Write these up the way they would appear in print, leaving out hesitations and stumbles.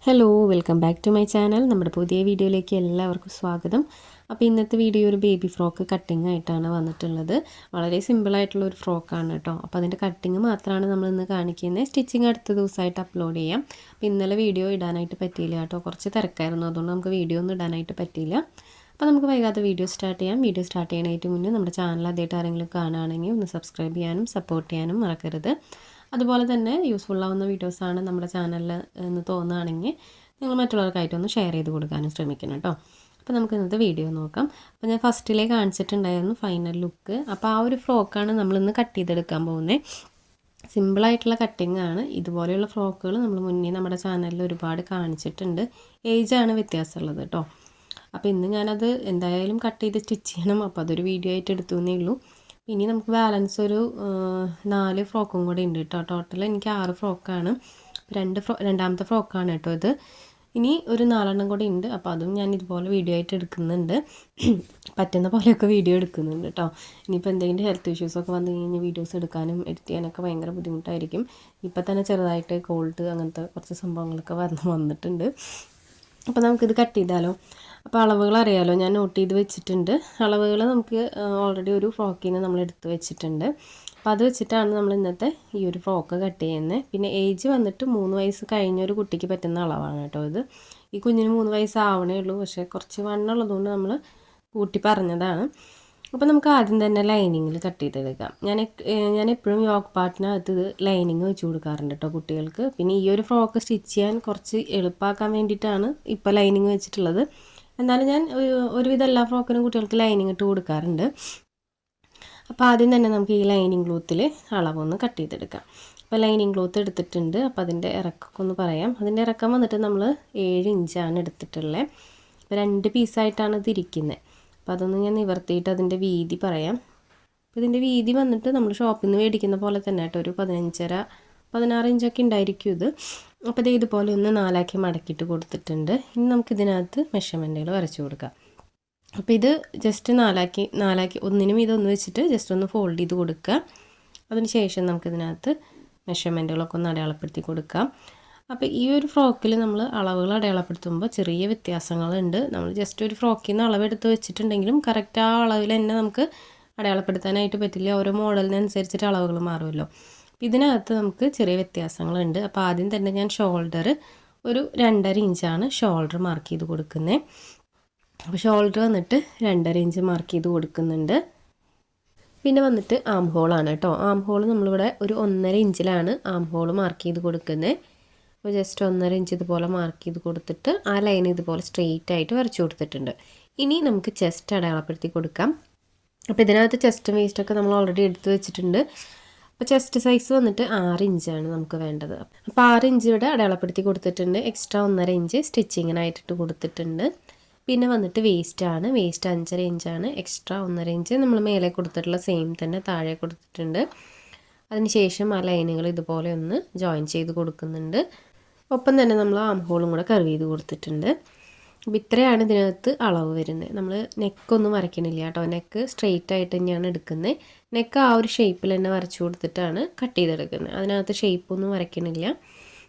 Hello welcome back to my channel. നമ്മുടെ പുതിയ വീഡിയോയിലേക്ക് എല്ലാവർക്കും സ്വാഗതം. അപ്പോൾ ഇന്നത്തെ വീഡിയോ ഒരു ബേബി ഫ്രോക്ക് കട്ടിങ് ആയിട്ടാണ് വന്നിട്ടുള്ളത്. വളരെ സിമ്പിളായിട്ടുള്ള ഒരു ഫ്രോക്കാണ് കേട്ടോ. അപ്പോൾ അതിൻ്റെ കട്ടിങ് മാത്രമാണ് നമ്മൾ ഇന്ന് കാണിക്കുന്നത്. സ്റ്റിച്ചിങ് അടുത്ത ദിവസമായിട്ട് അപ്ലോഡ് ചെയ്യാം. അപ്പോൾ ഇന്നലെ വീഡിയോ ഇടാനായിട്ട് പറ്റിയില്ല കേട്ടോ, കുറച്ച് തിരക്കായിരുന്നു, അതുകൊണ്ട് നമുക്ക് വീഡിയോ ഒന്നും ഇടാനായിട്ട് പറ്റിയില്ല. അപ്പോൾ നമുക്ക് വൈകാതെ വീഡിയോ സ്റ്റാർട്ട് ചെയ്യാം. വീഡിയോ സ്റ്റാർട്ട് ചെയ്യാനായിട്ട് മുന്നേ നമ്മുടെ ചാനൽ ആദ്യമായിട്ട് ആരെങ്കിലും കാണുകയാണെങ്കിൽ ഒന്ന് സബ്സ്ക്രൈബ് ചെയ്യാനും സപ്പോർട്ട് ചെയ്യാനും മറക്കരുത്. അതുപോലെ തന്നെ യൂസ്ഫുൾ ആവുന്ന വീഡിയോസാണ് നമ്മുടെ ചാനലിൽ എന്ന് തോന്നുകയാണെങ്കിൽ നിങ്ങൾ മറ്റുള്ളവർക്കായിട്ടൊന്ന് ഷെയർ ചെയ്ത് കൊടുക്കാനും ശ്രമിക്കണം കേട്ടോ. അപ്പോൾ നമുക്ക് ഇന്നത്തെ വീഡിയോ നോക്കാം. അപ്പോൾ ഞാൻ ഫസ്റ്റിലേ കാണിച്ചിട്ടുണ്ടായിരുന്നു ഫൈനൽ ലുക്ക്. അപ്പോൾ ആ ഒരു ഫ്രോക്കാണ് നമ്മളിന്ന് കട്ട് ചെയ്തെടുക്കാൻ പോകുന്നത്. സിമ്പിളായിട്ടുള്ള കട്ടിങ് ആണ്. ഇതുപോലെയുള്ള ഫ്രോക്കുകൾ നമ്മൾ മുന്നേ നമ്മുടെ ചാനലിൽ ഒരുപാട് കാണിച്ചിട്ടുണ്ട്. ഏജാണ് വ്യത്യാസമുള്ളത് കേട്ടോ. അപ്പോൾ ഇന്ന് ഞാനത് എന്തായാലും കട്ട് ചെയ്ത് സ്റ്റിച്ച് ചെയ്യണം. അപ്പോൾ അതൊരു വീഡിയോ ആയിട്ട് എടുത്തു എന്നേ ഉള്ളൂ. ഇനി നമുക്ക് ബാലൻസ് ഒരു 4 ഫ്രോക്കും കൂടി ഉണ്ട് കേട്ടോ. ടോട്ടൽ എനിക്ക് 6 ഫ്രോക്കാണ്. രണ്ടാമത്തെ ഫ്രോക്കാണ് കേട്ടോ ഇത്. ഇനി ഒരു 4 കൂടി ഉണ്ട്. അപ്പോൾ അതും ഞാൻ ഇതുപോലെ വീഡിയോ ആയിട്ട് എടുക്കുന്നുണ്ട്. പറ്റുന്ന പോലെയൊക്കെ വീഡിയോ എടുക്കുന്നുണ്ട് കേട്ടോ. ഇനിയിപ്പോൾ എന്തെങ്കിലും ഹെൽത്ത് ഇഷ്യൂസൊക്കെ വന്നു കഴിഞ്ഞാൽ വീഡിയോസ് എടുക്കാനും എഡിറ്റ് ചെയ്യാനൊക്കെ ഭയങ്കര ബുദ്ധിമുട്ടായിരിക്കും. ഇപ്പോൾ തന്നെ ചെറുതായിട്ട് കോൾഡ് അങ്ങനത്തെ കുറച്ച് സംഭവങ്ങളൊക്കെ വന്നിട്ടുണ്ട്. അപ്പോൾ നമുക്കിത് കട്ട് ചെയ്താലോ. അപ്പോൾ അളവുകൾ അറിയാമല്ലോ, ഞാൻ നോട്ട് ചെയ്ത് വെച്ചിട്ടുണ്ട്. അളവുകൾ നമുക്ക് ഓൾറെഡി ഒരു ഫ്രോക്കിന് നമ്മൾ എടുത്ത് വെച്ചിട്ടുണ്ട്. അപ്പോൾ അത് വെച്ചിട്ടാണ് നമ്മൾ ഇന്നത്തെ ഈ ഒരു ഫ്രോക്ക് കട്ട് ചെയ്യുന്നത്. പിന്നെ ഏജ് വന്നിട്ട് 3 വയസ്സ് കഴിഞ്ഞ ഒരു കുട്ടിക്ക് പറ്റുന്ന അളവാണ് കേട്ടോ ഇത്. ഈ കുഞ്ഞിന് 3 വയസ്സാവണേ ഉള്ളൂ, പക്ഷേ കുറച്ച് വണ്ണുള്ളതുകൊണ്ട് നമ്മൾ കൂട്ടി പറഞ്ഞതാണ്. അപ്പോൾ നമുക്ക് ആദ്യം തന്നെ ലൈനിങ്ങിൽ കട്ട് ചെയ്തെടുക്കാം. ഞാൻ എപ്പോഴും യോക്ക് പാർട്ടിനകത്ത് ഇത് ലൈനിങ് വെച്ച് കൊടുക്കാറുണ്ട് കേട്ടോ കുട്ടികൾക്ക്. പിന്നെ ഈ ഒരു ഫ്രോക്ക് സ്റ്റിച്ച് ചെയ്യാൻ കുറച്ച് എളുപ്പമാക്കാൻ വേണ്ടിയിട്ടാണ് ഇപ്പോൾ ലൈനിങ് വെച്ചിട്ടുള്ളത്. എന്നാലും ഞാൻ ഒരുവിധം എല്ലാ ഫ്രോക്കിനും കുട്ടികൾക്ക് ലൈനിങ് ഇട്ട് കൊടുക്കാറുണ്ട്. അപ്പോൾ ആദ്യം തന്നെ നമുക്ക് ഈ ലൈനിങ് ക്ലോത്തിൽ അളവൊന്ന് കട്ട് ചെയ്തെടുക്കാം. അപ്പോൾ ലൈനിങ് ക്ലോത്ത് എടുത്തിട്ടുണ്ട്. അപ്പോൾ അതിൻ്റെ ഇറക്കമൊക്കെ ഒന്ന് പറയാം. അതിൻ്റെ ഇറക്കം വന്നിട്ട് നമ്മൾ 7 ഇഞ്ചാണ് എടുത്തിട്ടുള്ളത്. അപ്പോൾ 2 പീസായിട്ടാണ് ഇത് ഇരിക്കുന്നത്. അപ്പോൾ അതൊന്ന് ഞാൻ നിവർത്തിയിട്ട് അതിൻ്റെ വീതി പറയാം. അപ്പോൾ ഇതിൻ്റെ വീതി വന്നിട്ട് നമ്മൾ ഷോപ്പിൽ നിന്ന് മേടിക്കുന്ന പോലെ തന്നെ കേട്ടോ, ഒരു 15-16 ഇഞ്ചൊക്കെ ഉണ്ടായിരിക്കും ഇത്. അപ്പോൾ ഇത് ഇതുപോലെ ഒന്ന് 4 മടക്കിയിട്ട് കൊടുത്തിട്ടുണ്ട്. ഇനി നമുക്കിതിനകത്ത് മെഷർമെൻറ്റുകൾ വരച്ച് കൊടുക്കാം. അപ്പോൾ ഇത് ജസ്റ്റ് 4 ഒന്നിനും ഇതൊന്ന് വെച്ചിട്ട് ജസ്റ്റ് ഒന്ന് ഫോൾഡ് ചെയ്ത് കൊടുക്കുക. അതിന് ശേഷം നമുക്കിതിനകത്ത് മെഷർമെൻറ്റുകളൊക്കെ ഒന്ന് അടയാളപ്പെടുത്തി കൊടുക്കാം. അപ്പോൾ ഈ ഒരു ഫ്രോക്കിൽ നമ്മൾ അളവുകൾ അടയാളപ്പെടുത്തുമ്പോൾ ചെറിയ വ്യത്യാസങ്ങളുണ്ട്. നമ്മൾ ജസ്റ്റ് ഒരു ഫ്രോക്കിൽ നിന്ന് അളവെടുത്ത് വെച്ചിട്ടുണ്ടെങ്കിലും കറക്റ്റ് ആ അളവിൽ തന്നെ നമുക്ക് അടയാളപ്പെടുത്താനായിട്ട് പറ്റില്ല. ഓരോ മോഡലിനനുസരിച്ചിട്ട് അളവുകൾ മാറുമല്ലോ. ഇതിനകത്ത് നമുക്ക് ചെറിയ വ്യത്യാസങ്ങളുണ്ട്. അപ്പോൾ ആദ്യം തന്നെ ഞാൻ ഷോൾഡർ ഒരു 2.5 ഇഞ്ചാണ് ഷോൾഡർ മാർക്ക് ചെയ്ത് കൊടുക്കുന്നത്. അപ്പോൾ ഷോൾഡർ വന്നിട്ട് 2.5 ഇഞ്ച് മാർക്ക് ചെയ്ത് കൊടുക്കുന്നുണ്ട്. പിന്നെ വന്നിട്ട് ആം ഹോളാണ് കേട്ടോ. ആം ഹോൾ നമ്മളിവിടെ ഒരു 1.5 ഇഞ്ചിലാണ് ആം ഹോൾ മാർക്ക് ചെയ്ത് കൊടുക്കുന്നത്. അപ്പോൾ ജസ്റ്റ് 1.5 ഇഞ്ച് ഇതുപോലെ മാർക്ക് ചെയ്ത് കൊടുത്തിട്ട് ആ ലൈൻ ഇതുപോലെ സ്ട്രെയിറ്റ് ആയിട്ട് വരച്ചു കൊടുത്തിട്ടുണ്ട്. ഇനി നമുക്ക് ചെസ്റ്റ് അടയാളപ്പെടുത്തി കൊടുക്കാം. അപ്പോൾ ഇതിനകത്ത് ചെസ്റ്റും വേസ്റ്റൊക്കെ നമ്മൾ ഓൾറെഡി എടുത്ത് വെച്ചിട്ടുണ്ട്. അപ്പോൾ ചെസ്റ്റ് സൈസ് വന്നിട്ട് 6 ഇഞ്ചാണ് നമുക്ക് വേണ്ടത്. അപ്പോൾ 6 ഇഞ്ച് ഇവിടെ അടയാളപ്പെടുത്തി കൊടുത്തിട്ടുണ്ട്. എക്സ്ട്രാ 1.5 ഇഞ്ച് സ്റ്റിച്ചിങ്ങിനായിട്ടിട്ട് കൊടുത്തിട്ടുണ്ട്. പിന്നെ വന്നിട്ട് വേസ്റ്റാണ്. വേസ്റ്റ് 5.5 ഇഞ്ചാണ്. എക്സ്ട്രാ 1.5 ഇഞ്ച് നമ്മൾ മേലെ കൊടുത്തിട്ടുള്ള സെയിം തന്നെ താഴെ കൊടുത്തിട്ടുണ്ട്. അതിനുശേഷം ആ ലൈനുകൾ ഇതുപോലെ ഒന്ന് ജോയിൻ ചെയ്ത് കൊടുക്കുന്നുണ്ട്. ഒപ്പം തന്നെ നമ്മൾ ആം ഹോളും കൂടെ കർവ് ചെയ്ത് കൊടുത്തിട്ടുണ്ട്. അപ്പോൾ ഇത്രയാണ് ഇതിനകത്ത് അളവ് വരുന്നത്. നമ്മൾ നെക്കൊന്നും വരയ്ക്കണില്ല കേട്ടോ. നെക്ക് സ്ട്രെയിറ്റ് ആയിട്ട് തന്നെയാണ് എടുക്കുന്നത്. നെക്ക് ആ ഒരു ഷേപ്പിൽ തന്നെ വരച്ചു കൊടുത്തിട്ടാണ് കട്ട് ചെയ്തെടുക്കുന്നത്. അതിനകത്ത് ഷേപ്പൊന്നും വരയ്ക്കണില്ല.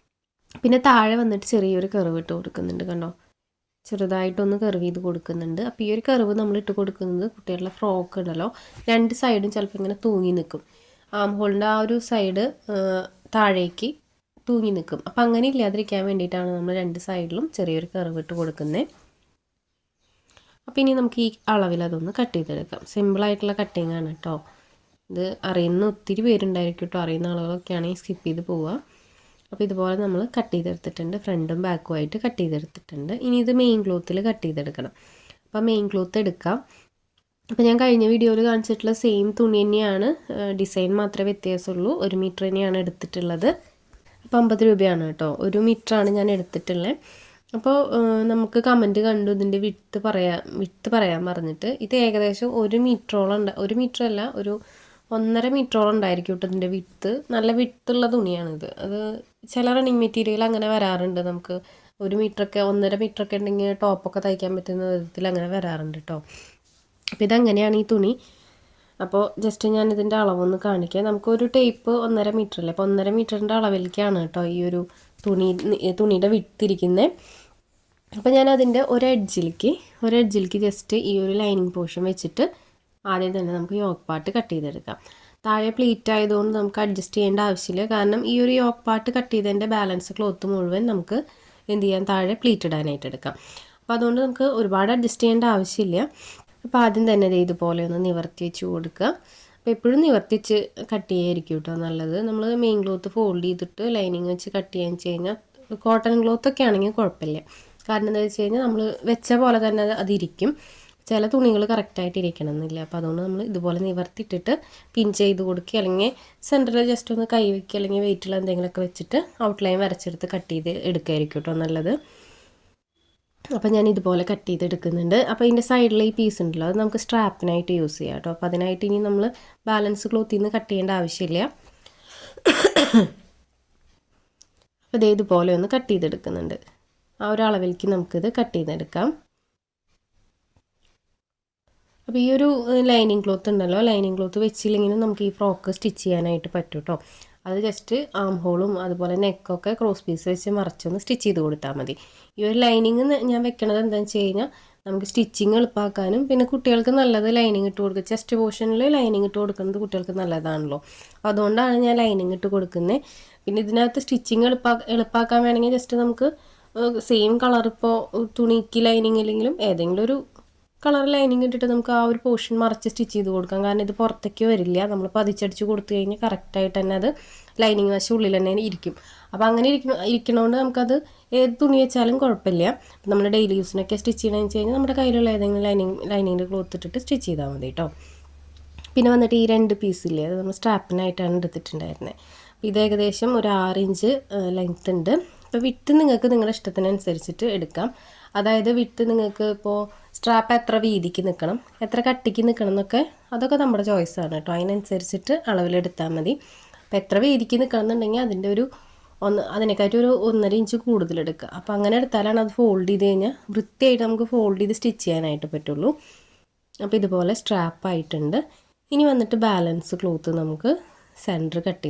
പിന്നെ താഴെ വന്നിട്ട് ചെറിയൊരു കർവ് ഇട്ട് കൊടുക്കുന്നുണ്ട് കണ്ടോ, ചെറുതായിട്ടൊന്ന് കർവ് ചെയ്ത് കൊടുക്കുന്നുണ്ട്. അപ്പോൾ ഈ ഒരു കർവ് നമ്മൾ ഇട്ട് കൊടുക്കുന്നത് കുട്ടികളുടെ ഫ്രോക്ക് ഉണ്ടല്ലോ, 2 സൈഡും ചിലപ്പോൾ ഇങ്ങനെ തൂങ്ങി നിൽക്കും. ആം ഹോളിൻ്റെ ആ ഒരു സൈഡ് താഴേക്ക് തൂങ്ങി നിൽക്കും. അപ്പോൾ അങ്ങനെ ഇല്ലാതിരിക്കാൻ വേണ്ടിയിട്ടാണ് നമ്മൾ 2 സൈഡിലും ചെറിയൊരു കർവ് ഇട്ട് കൊടുക്കുന്നത്. അപ്പോൾ ഇനി നമുക്ക് ഈ അളവിൽ അതൊന്ന് കട്ട് ചെയ്തെടുക്കാം. സിമ്പിളായിട്ടുള്ള കട്ടിങ് ആണ് കേട്ടോ. ഇത് അറിയുന്ന ഒത്തിരി പേരുണ്ടായിരിക്കും കേട്ടോ. അറിയുന്ന ആളുകളൊക്കെ ആണെങ്കിൽ സ്കിപ്പ് ചെയ്ത് പോവുക. അപ്പോൾ ഇതുപോലെ നമ്മൾ കട്ട് ചെയ്തെടുത്തിട്ടുണ്ട്. ഫ്രണ്ടും ബാക്കും ആയിട്ട് കട്ട് ചെയ്തെടുത്തിട്ടുണ്ട്. ഇനി ഇത് മെയിൻ ക്ലോത്തിൽ കട്ട് ചെയ്തെടുക്കണം. അപ്പോൾ മെയിൻ ക്ലോത്ത് എടുക്കാം. അപ്പോൾ ഞാൻ കഴിഞ്ഞ വീഡിയോയിൽ കാണിച്ചിട്ടുള്ള സെയിം തുണി തന്നെയാണ്, ഡിസൈൻ മാത്രമേ വ്യത്യാസമുള്ളൂ. 1 മീറ്റർ തന്നെയാണ് എടുത്തിട്ടുള്ളത്. അപ്പോൾ 50 രൂപയാണ് കേട്ടോ. 1 മീറ്ററാണ് ഞാൻ എടുത്തിട്ടുള്ളത്. അപ്പോൾ നമുക്ക് കമൻറ്റ് കണ്ടു ഇതിൻ്റെ വിട്ത്ത് പറയാൻ പറഞ്ഞിട്ട്. ഇത് ഏകദേശം 1 മീറ്ററോളം 1 മീറ്റർ അല്ല, ഒരു 1.5 മീറ്ററോളം ഉണ്ടായിരിക്കും കേട്ടോ ഇതിൻ്റെ വിട്ത്ത്. നല്ല വിട്ത്തുള്ള തുണിയാണിത്. അത് ചില റണ്ണിങ് മെറ്റീരിയൽ അങ്ങനെ വരാറുണ്ട്. നമുക്ക് 1 മീറ്ററൊക്കെ 1.5 മീറ്ററൊക്കെ ഉണ്ടെങ്കിൽ ടോപ്പൊക്കെ തയ്ക്കാൻ പറ്റുന്ന വിധത്തിൽ അങ്ങനെ വരാറുണ്ട് കേട്ടോ. അപ്പോൾ ഇതങ്ങനെയാണ് ഈ തുണി. അപ്പോൾ ജസ്റ്റ് ഞാനിതിൻ്റെ അളവൊന്ന് കാണിക്കാം. നമുക്കൊരു ടേപ്പ് 1.5 മീറ്റർ അല്ലേ, അപ്പോൾ 1.5 മീറ്ററിൻ്റെ അളവിലേക്കാണ് കേട്ടോ ഈ ഒരു തുണിയുടെ വിട്ടിരിക്കുന്നത്. അപ്പോൾ ഞാൻ അതിൻ്റെ ഒരെഡ്ജിലേക്ക് ജസ്റ്റ് ഈ ഒരു ലൈനിങ് പോർഷൻ വെച്ചിട്ട് ആദ്യം തന്നെ നമുക്ക് യോക്ക് പാർട്ട് കട്ട് ചെയ്തെടുക്കാം. താഴെ പ്ലീറ്റ് ആയതുകൊണ്ട് നമുക്ക് അഡ്ജസ്റ്റ് ചെയ്യേണ്ട ആവശ്യമില്ല. കാരണം ഈ ഒരു യോക്ക് പാർട്ട് കട്ട് ചെയ്തതിൻ്റെ ബാലൻസ് ക്ലോത്ത് മുഴുവൻ നമുക്ക് എന്ത് ചെയ്യാം, താഴെ പ്ലീറ്റ് ഇടാനായിട്ട് എടുക്കാം. അപ്പോൾ അതുകൊണ്ട് നമുക്ക് ഒരുപാട് അഡ്ജസ്റ്റ് ചെയ്യേണ്ട ആവശ്യമില്ല. അപ്പോൾ ആദ്യം തന്നെ ഇതുപോലെ ഒന്ന് നിവർത്തി വെച്ച് കൊടുക്കുക. അപ്പോൾ എപ്പോഴും നിവർത്തി വെച്ച് കട്ട് ചെയ്യായിരിക്കും കേട്ടോ നല്ലത്. നമ്മൾ മെയിൻ ക്ലോത്ത് ഫോൾഡ് ചെയ്തിട്ട് ലൈനിങ് വെച്ച് കട്ട് ചെയ്യാൻ വെച്ച് കഴിഞ്ഞാൽ കോട്ടൺ ക്ലോത്തൊക്കെ ആണെങ്കിൽ കുഴപ്പമില്ല. കാരണം എന്താ വെച്ച് കഴിഞ്ഞാൽ നമ്മൾ വെച്ച പോലെ തന്നെ അതിരിക്കും. ചില തുണികൾ കറക്റ്റായിട്ട് ഇരിക്കണം എന്നില്ല. അപ്പോൾ അതുകൊണ്ട് നമ്മൾ ഇതുപോലെ നിവർത്തിയിട്ടിട്ട് പിൻ ചെയ്ത് കൊടുക്കുക, അല്ലെങ്കിൽ സെൻറ്ററിൽ ജസ്റ്റ് ഒന്ന് കൈ വയ്ക്കുക, അല്ലെങ്കിൽ വെയിറ്റുള്ള എന്തെങ്കിലുമൊക്കെ വെച്ചിട്ട് ഔട്ട്ലൈൻ വരച്ചെടുത്ത് കട്ട് ചെയ്ത് എടുക്കുകയായിരിക്കും കേട്ടോ നല്ലത്. അപ്പോൾ ഞാൻ ഇതുപോലെ കട്ട് ചെയ്ത് എടുക്കുന്നുണ്ട്. അപ്പോൾ ഇതിൻ്റെ സൈഡിൽ ഈ പീസ് ഉണ്ടല്ലോ, അത് നമുക്ക് സ്ട്രാപ്പിനായിട്ട് യൂസ് ചെയ്യാം കേട്ടോ. അപ്പോൾ അതിനായിട്ട് ഇനി നമ്മൾ ബാലൻസ് ക്ലോത്തിൽ നിന്ന് കട്ട് ചെയ്യേണ്ട ആവശ്യമില്ല. അപ്പോൾ ഇതുപോലെ ഒന്ന് കട്ട് ചെയ്തെടുക്കുന്നുണ്ട്. ആ ഒരു അളവിലേക്ക് നമുക്കിത് കട്ട് ചെയ്തെടുക്കാം. അപ്പോൾ ഈ ഒരു ലൈനിങ് ക്ലോത്ത് ഉണ്ടല്ലോ, ലൈനിങ് ക്ലോത്ത് വെച്ചില്ലെങ്കിലും നമുക്ക് ഈ ഫ്രോക്ക് സ്റ്റിച്ച് ചെയ്യാനായിട്ട് പറ്റും കേട്ടോ. അത് ജസ്റ്റ് ആം ഹോളും അതുപോലെ നെക്കൊക്കെ ക്രോസ് പീസ് വെച്ച് മറച്ചൊന്ന് സ്റ്റിച്ച് ചെയ്ത് കൊടുത്താൽ മതി. ഈ ഒരു ലൈനിങ് ഞാൻ വെക്കണത് എന്താണെന്ന് വെച്ച് കഴിഞ്ഞാൽ നമുക്ക് സ്റ്റിച്ചിങ് എളുപ്പമാക്കാനും പിന്നെ കുട്ടികൾക്ക് നല്ലത് ലൈനിങ് ഇട്ട് കൊടുക്കുക. ചെസ്റ്റ് പോർഷനിൽ ലൈനിങ് ഇട്ട് കൊടുക്കുന്നത് കുട്ടികൾക്ക് നല്ലതാണല്ലോ. അപ്പോൾ അതുകൊണ്ടാണ് ഞാൻ ലൈനിങ് ഇട്ട് കൊടുക്കുന്നത്. പിന്നെ ഇതിനകത്ത് സ്റ്റിച്ചിങ് എളുപ്പമാക്കാൻ വേണമെങ്കിൽ ജസ്റ്റ് നമുക്ക് സെയിം കളർ, ഇപ്പോൾ തുണിക്ക് ലൈനിങ് ഇല്ലെങ്കിലും ഏതെങ്കിലും ഒരു കളർ ലൈനിങ് ഇട്ടിട്ട് നമുക്ക് ആ ഒരു പോർഷൻ മറച്ച് സ്റ്റിച്ച് ചെയ്ത് കൊടുക്കാം. കാരണം ഇത് പുറത്തേക്ക് വരില്ല. നമ്മൾ പതിച്ചടിച്ച് കൊടുത്തു കഴിഞ്ഞാൽ കറക്റ്റായിട്ട് തന്നെ അത് ലൈനിങ് വശം ഉള്ളിൽ തന്നെ ഇരിക്കും. അപ്പോൾ അങ്ങനെ ഇരിക്കണോണ്ട് നമുക്കത് ഏത് തുണി വെച്ചാലും കുഴപ്പമില്ല. നമ്മൾ ഡെയിലി യൂസിനൊക്കെ സ്റ്റിച്ച് ചെയ്യണമെന്ന് വെച്ച് കഴിഞ്ഞാൽ നമ്മുടെ കയ്യിലുള്ള ഏതെങ്കിലും ലൈനിങ്ങിൻ്റെ ക്ലോത്ത് ഇട്ടിട്ട് സ്റ്റിച്ച് ചെയ്താൽ മതി കേട്ടോ. പിന്നെ വന്നിട്ട് ഈ 2 പീസില്ലേ, അത് നമ്മൾ സ്ട്രാപ്പിനായിട്ടാണ് എടുത്തിട്ടുണ്ടായിരുന്നത്. ഇത് ഏകദേശം ഒരു 6 ഇഞ്ച് ലെങ്ത് ഉണ്ട്. അപ്പോൾ വിട്ട് നിങ്ങൾക്ക് നിങ്ങളുടെ ഇഷ്ടത്തിനനുസരിച്ചിട്ട് എടുക്കാം. അതായത് വിട്ട് നിങ്ങൾക്ക് ഇപ്പോൾ സ്ട്രാപ്പ് എത്ര വീതിക്ക് നിൽക്കണം, എത്ര കട്ടിക്ക് നിൽക്കണം എന്നൊക്കെ അതൊക്കെ നമ്മുടെ ചോയ്സാണ് കേട്ടോ. അതിനനുസരിച്ചിട്ട് അളവിലെടുത്താൽ മതി. അപ്പോൾ എത്ര വീതിക്ക് നിൽക്കണം എന്നുണ്ടെങ്കിൽ അതിൻ്റെ അതിനെക്കാട്ടി ഒരു 1.5 ഇഞ്ച് കൂടുതലെടുക്കുക. അപ്പോൾ അങ്ങനെ എടുത്താലാണ് അത് ഫോൾഡ് ചെയ്ത് കഴിഞ്ഞാൽ വൃത്തിയായിട്ട് നമുക്ക് ഫോൾഡ് ചെയ്ത് സ്റ്റിച്ച് ചെയ്യാനായിട്ട് പറ്റുള്ളൂ. അപ്പോൾ ഇതുപോലെ സ്ട്രാപ്പായിട്ടുണ്ട്. ഇനി വന്നിട്ട് ബാലൻസ് ക്ലോത്ത് നമുക്ക് സെൻറ്റർ കട്ട്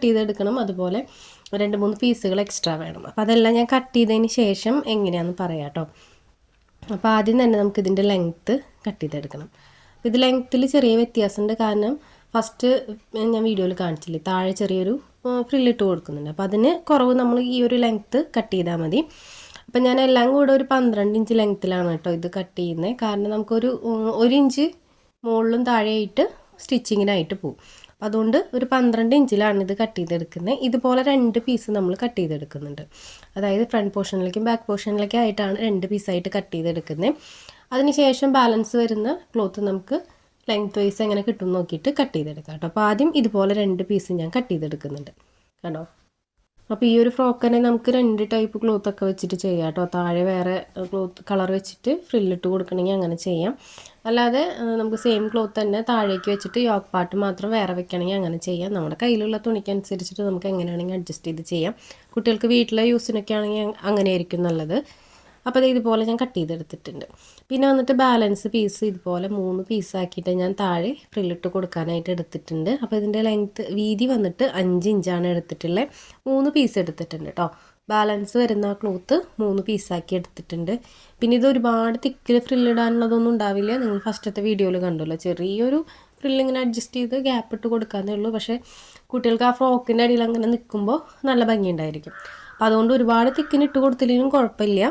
ചെയ്തെടുക്കണം. അതുപോലെ 2-3 പീസുകൾ എക്സ്ട്രാ വേണം. അപ്പോൾ അതെല്ലാം ഞാൻ കട്ട് ചെയ്തതിന് ശേഷം എങ്ങനെയാണെന്ന് പറയാം കേട്ടോ. അപ്പോൾ ആദ്യം തന്നെ നമുക്ക് ഇതിൻ്റെ ലെങ്ത്ത് കട്ട് ചെയ്തെടുക്കണം. ഇത് ലെങ്ത്തിൽ ചെറിയ വ്യത്യാസമുണ്ട്. കാരണം ഫസ്റ്റ് ഞാൻ വീഡിയോയിൽ കാണിച്ചില്ലേ, താഴെ ചെറിയൊരു ഫ്രില്ലിട്ട് കൊടുക്കുന്നുണ്ട്. അപ്പോൾ അതിന് കുറവ് നമ്മൾ ഈ ഒരു ലെങ്ത്ത് കട്ട് ചെയ്താൽ മതി. അപ്പോൾ ഞാൻ എല്ലാം കൂടെ ഒരു 12 ഇഞ്ച് ലെങ്ത്തിലാണ് കേട്ടോ ഇത് കട്ട് ചെയ്യുന്നത്. കാരണം നമുക്കൊരു 1 ഇഞ്ച് മുകളിലും താഴെയായിട്ട് സ്റ്റിച്ചിങ്ങിനായിട്ട് പോകും. അപ്പോൾ അതുകൊണ്ട് ഒരു 12 ഇഞ്ചിലാണ് ഇത് കട്ട് ചെയ്തെടുക്കുന്നത്. ഇതുപോലെ 2 പീസ് നമ്മൾ കട്ട് ചെയ്തെടുക്കുന്നുണ്ട്. അതായത് ഫ്രണ്ട് പോർഷനിലേക്കും ബാക്ക് പോർഷനിലേക്കും ആയിട്ടാണ് 2 പീസായിട്ട് കട്ട് ചെയ്തെടുക്കുന്നത്. അതിനുശേഷം ബാലൻസ് വരുന്ന ക്ലോത്ത് നമുക്ക് ലെങ്ത് വൈസ് എങ്ങനെ കിട്ടും നോക്കിയിട്ട് കട്ട് ചെയ്തെടുക്കാം കേട്ടോ. അപ്പോൾ ആദ്യം ഇതുപോലെ 2 പീസ് ഞാൻ കട്ട് ചെയ്തെടുക്കുന്നുണ്ട് കേട്ടോ. അപ്പോൾ ഈ ഒരു ഫ്രോക്ക് തന്നെ നമുക്ക് 2 ടൈപ്പ് ക്ലോത്തൊക്കെ വെച്ചിട്ട് ചെയ്യാം കേട്ടോ. താഴെ വേറെ ക്ലോത്ത് കളർ വെച്ചിട്ട് ഫ്രില്ലിട്ട് കൊടുക്കണമെങ്കിൽ അങ്ങനെ ചെയ്യാം. അല്ലാതെ നമുക്ക് സെയിം ക്ലോത്ത് തന്നെ താഴേക്ക് വെച്ചിട്ട് യോക്ക് പാർട്ട് മാത്രം വേറെ വെക്കണമെങ്കിൽ അങ്ങനെ ചെയ്യാം. നമ്മുടെ കയ്യിലുള്ള തുണിക്കനുസരിച്ചിട്ട് നമുക്ക് എങ്ങനെയാണെങ്കിൽ അഡ്ജസ്റ്റ് ചെയ്ത് ചെയ്യാം. കുട്ടികൾക്ക് വീട്ടിലെ യൂസിനൊക്കെ ആണെങ്കിൽ അങ്ങനെയായിരിക്കും നല്ലത്. അപ്പോൾ ഇതുപോലെ ഞാൻ കട്ട് ചെയ്തെടുത്തിട്ടുണ്ട്. പിന്നെ വന്നിട്ട് ബാലൻസ് പീസ് ഇതുപോലെ 3 പീസാക്കിയിട്ട് ഞാൻ താഴെ ഫ്രില്ലിട്ട് കൊടുക്കാനായിട്ട് എടുത്തിട്ടുണ്ട്. അപ്പോൾ ഇതിൻ്റെ വീതി വന്നിട്ട് 5 ഇഞ്ചാണ് എടുത്തിട്ടുള്ളത്. 3 പീസ് എടുത്തിട്ടുണ്ട് കേട്ടോ. ബാലൻസ് വരുന്ന ക്ലോത്ത് 3 പീസാക്കി എടുത്തിട്ടുണ്ട്. പിന്നെ ഇത് ഒരുപാട് തിക്കിൽ ഫ്രില്ലിടാനുള്ളതൊന്നും ഉണ്ടാവില്ല. നിങ്ങൾ ഫസ്റ്റത്തെ വീഡിയോയിൽ കണ്ടല്ലോ, ചെറിയൊരു ഫ്രില്ലിങ്ങനെ അഡ്ജസ്റ്റ് ചെയ്ത് ഗ്യാപ്പ് ഇട്ട് കൊടുക്കാന്നേ ഉള്ളൂ. പക്ഷേ കുട്ടികൾക്ക് ആ ഫ്രോക്കിൻ്റെ അടിയിൽ അങ്ങനെ നിൽക്കുമ്പോൾ നല്ല ഭംഗിയുണ്ടായിരിക്കും. അപ്പോൾ അതുകൊണ്ട് ഒരുപാട് തിക്കിന് ഇട്ട് കൊടുത്തില്ലെങ്കിലും കുഴപ്പമില്ല.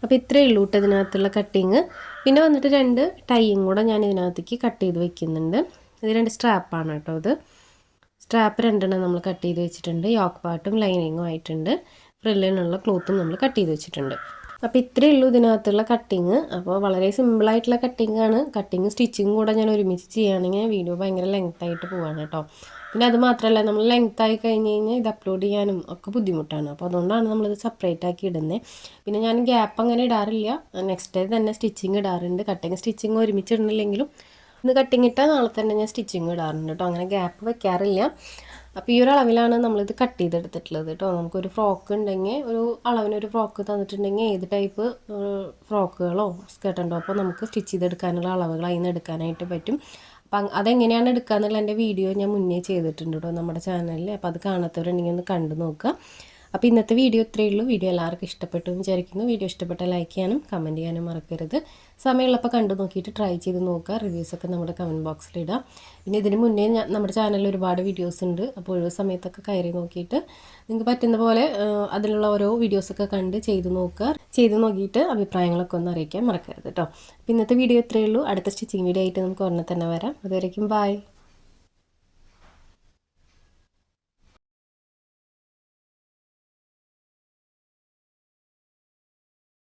അപ്പോൾ ഇത്രയേ ഉള്ളൂ കേട്ടോ ഇതിനകത്തുള്ള കട്ടിങ്. പിന്നെ വന്നിട്ട് 2 ടൈയും കൂടെ ഞാൻ ഇതിനകത്തേക്ക് കട്ട് ചെയ്ത് വെക്കുന്നുണ്ട്. ഇത് 2 സ്ട്രാപ്പാണ് കേട്ടോ. ഇത് സ്ട്രാപ്പ് 2 നമ്മൾ കട്ട് ചെയ്ത് വെച്ചിട്ടുണ്ട്. യോക്ക് പാർട്ടും ലൈനിങ്ങും ആയിട്ടുണ്ട്. ഫ്രില്ലിനുള്ള ക്ലോത്തും നമ്മൾ കട്ട് ചെയ്ത് വെച്ചിട്ടുണ്ട്. അപ്പോൾ ഇത്രയേ ഉള്ളൂ ഇതിനകത്തുള്ള കട്ടിങ്. അപ്പോൾ വളരെ സിമ്പിളായിട്ടുള്ള കട്ടിങ്ങാണ്. കട്ടിങ് സ്റ്റിച്ചിങ് കൂടെ ഞാൻ ഒരുമിച്ച് ചെയ്യുകയാണെങ്കിൽ വീഡിയോ ഭയങ്കര ലെങ്ത്തായിട്ട് പോവാണ് കേട്ടോ. പിന്നെ അത് മാത്രമല്ല, നമ്മൾ ലെങ്ത്തായി കഴിഞ്ഞ് കഴിഞ്ഞാൽ ഇത് അപ്ലോഡ് ചെയ്യാനും ഒക്കെ ബുദ്ധിമുട്ടാണ്. അപ്പോൾ അതുകൊണ്ടാണ് നമ്മളിത് സെപ്പറേറ്റ് ആക്കി ഇടുന്നത്. പിന്നെ ഞാൻ ഗ്യാപ്പ് അങ്ങനെ ഇടാറില്ല. നെക്സ്റ്റ് ഡേ തന്നെ സ്റ്റിച്ചിങ് ഇടാറുണ്ട്. കട്ടിങ് സ്റ്റിച്ചിങ് ഒരുമിച്ച് ഇടുന്നില്ലെങ്കിലും ഇന്ന് കട്ടിങ് ഇട്ടാൽ നാളെ തന്നെ ഞാൻ സ്റ്റിച്ചിങ് ഇടാറുണ്ട് കേട്ടോ. അങ്ങനെ ഗ്യാപ്പ് വെക്കാറില്ല. അപ്പോൾ ഈ ഒരു അളവിലാണ് നമ്മളിത് കട്ട് ചെയ്തെടുത്തിട്ടുള്ളത് കേട്ടോ. നമുക്കൊരു ഫ്രോക്ക് ഉണ്ടെങ്കിൽ ഒരു അളവിനൊരു ഫ്രോക്ക് തന്നിട്ടുണ്ടെങ്കിൽ ഏത് ടൈപ്പ് ഫ്രോക്കുകളോ സ്കേർട്ട് ടോപ്പോ നമുക്ക് സ്റ്റിച്ച് ചെയ്തെടുക്കാനുള്ള അളവുകൾ അതിൽ നിന്ന് എടുക്കാനായിട്ട് പറ്റും. അപ്പം അതെങ്ങനെയാണ് എടുക്കുക എന്നുള്ള എൻ്റെ വീഡിയോ ഞാൻ മുന്നേ ചെയ്തിട്ടുണ്ട് കേട്ടോ നമ്മുടെ ചാനലിൽ. അപ്പോൾ അത് കാണാത്തവരുണ്ടെങ്കിൽ ഒന്ന് കണ്ടു നോക്കുക. അപ്പോൾ ഇന്നത്തെ വീഡിയോ ഇത്രയേ ഉള്ളൂ. വീഡിയോ എല്ലാവർക്കും ഇഷ്ടപ്പെട്ടു എന്ന് വിചാരിക്കുന്നു. വീഡിയോ ഇഷ്ടപ്പെട്ടാൽ ലൈക്ക് ചെയ്യാനും കമൻറ്റ് ചെയ്യാനും മറക്കരുത്. സമയമുള്ളപ്പോൾ കണ്ടു നോക്കിയിട്ട് ട്രൈ ചെയ്ത് നോക്കുക. റിവ്യൂസൊക്കെ നമ്മുടെ കമൻറ്റ് ബോക്സിൽ ഇടാം. പിന്നെ ഇതിന് മുന്നേ നമ്മുടെ ചാനലിൽ ഒരുപാട് വീഡിയോസ് ഉണ്ട്. അപ്പോൾ ഒഴിവ് സമയത്തൊക്കെ കയറി നോക്കിയിട്ട് നിങ്ങൾക്ക് പറ്റുന്ന പോലെ അതിലുള്ള ഓരോ വീഡിയോസൊക്കെ കണ്ട് ചെയ്ത് നോക്കുക. ചെയ്ത് നോക്കിയിട്ട് അഭിപ്രായങ്ങളൊക്കെ ഒന്ന് അറിയിക്കാൻ മറക്കരുത് കേട്ടോ. അപ്പോൾ ഇന്നത്തെ വീഡിയോ ഇത്രയേ ഉള്ളൂ. അടുത്ത സ്റ്റിച്ചിങ് വീഡിയോ ആയിട്ട് നമുക്ക് ഉടനെ തന്നെ വരാം. അതുവരേക്കും ബൈ.